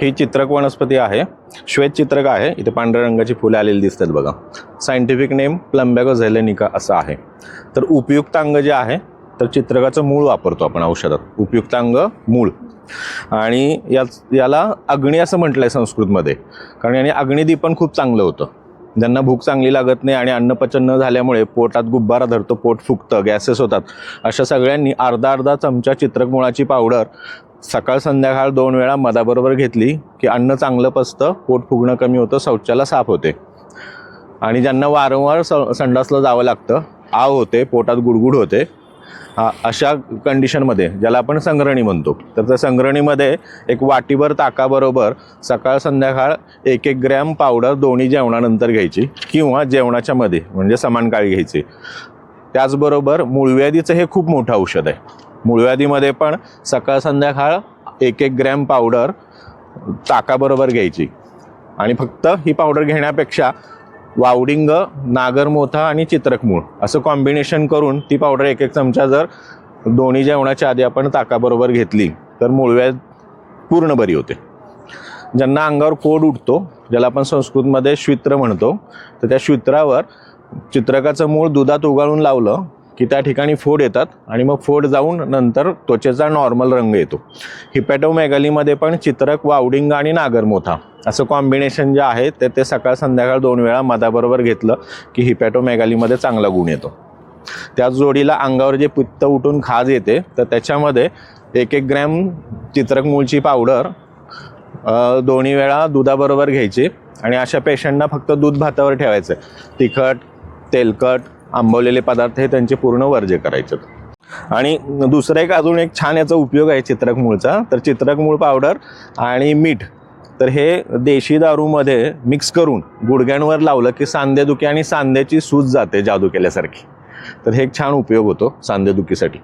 ही चित्रक वनस्पती आहे, श्वेत चित्रक आहे. इथे पांढऱ्या रंगाची फुले आलेली दिसतात बघा. सायंटिफिक नेम प्लम्बॅगो झेलेनिका असं आहे. तर उपयुक्तांग जे आहे तर चित्रकाचं मूळ वापरतो आपण औषधात. उपयुक्तांग मूळ. आणि याला अग्नी असं म्हटलं आहे संस्कृतमध्ये, कारण याने अग्निदीपन खूप चांगलं होतं. ज्यांना भूक चांगली लागत नाही आणि अन्नपचन न झाल्यामुळे पोटात गुब्बारा धरतो, पोट फुगतं, गॅसेस होतात, अशा सगळ्यांनी अर्धा चमचा चित्रक मुळाची पावडर सकाळ संध्याकाळ 2 वेळा मधाबरोबर घेतली की अन्न चांगलं पचतं, पोट फुगणं कमी होतं, शौचाला साफ होते. आणि ज्यांना वारंवार संडासला जावं लागतं, आव होते, पोटात गुडगुड होते, अशा कंडिशनमध्ये ज्याला आपण संग्रहणी म्हणतो, तर त्या संग्रहणीमध्ये एक वाटीभर ताकाबरोबर सकाळ संध्याकाळ 1-1 ग्रॅम पावडर दोन्ही जेवणानंतर घ्यायची किंवा जेवणाच्या मध्ये, म्हणजे समान काळी घ्यायची. त्याचबरोबर मूळव्याधीचं हे खूप मोठं औषध आहे. मूळव्याधीमध्ये पण सकाळ संध्याकाळ 1-1 ग्रॅम पावडर ताकाबरोबर घ्यायची. आणि फक्त ही पावडर घेण्यापेक्षा वावडिंग, नागरमोथा आणि चित्रकमूळ असं कॉम्बिनेशन करून ती पावडर 1-1 चमचा जर दोन्ही जेवणाच्या आधी आपण ताकाबरोबर घेतली तर मूळव्याध पूर्ण बरी होते. ज्यांना अंगावर कोड उठतो, ज्याला आपण संस्कृतमध्ये श्वित्र म्हणतो, तर त्या श्वित्रावर चित्रकाचं मूळ दुधात उगाळून लावलं की त्या ठिकाणी फोड येतात आणि मग फोड जाऊन नंतर त्वचेचा नॉर्मल रंग येतो. हिपॅटोमेगॅलीमध्ये पण चित्रक, वावडिंग आणि नागरमोथा असं कॉम्बिनेशन जे आहे ते सकाळ संध्याकाळ 2 वेळा मधाबरोबर घेतलं की हिपॅटोमेगॅलीमध्ये चांगला गुण येतो. त्याच जोडीला अंगावर जे पित्त उठून खाज येते, तर त्याच्यामध्ये 1-1 ग्रॅम चित्रक मूळची पावडर दोन्ही वेळा दुधाबरोबर घ्यायची. आणि अशा पेशंटना फक्त दूध भातावर ठेवायचं. तिखट, तेलकट, आंबवलेले पदार्थ हे त्यांचे पूर्ण वर्ज्य करायचे. आणि दुसरा अजून एक छान याचा उपयोग आहे चित्रक मूळचा, तर चित्रक मूळ पावडर आणि मीठ, तर हे देशी दारूमध्ये मिक्स करून गुडघ्यांवर लावलं की सांधेदुखी आणि सांध्याची सूज जाते जादू केल्यासारखी. तर हे एक छान उपयोग होतो सांधेदुखीसाठी.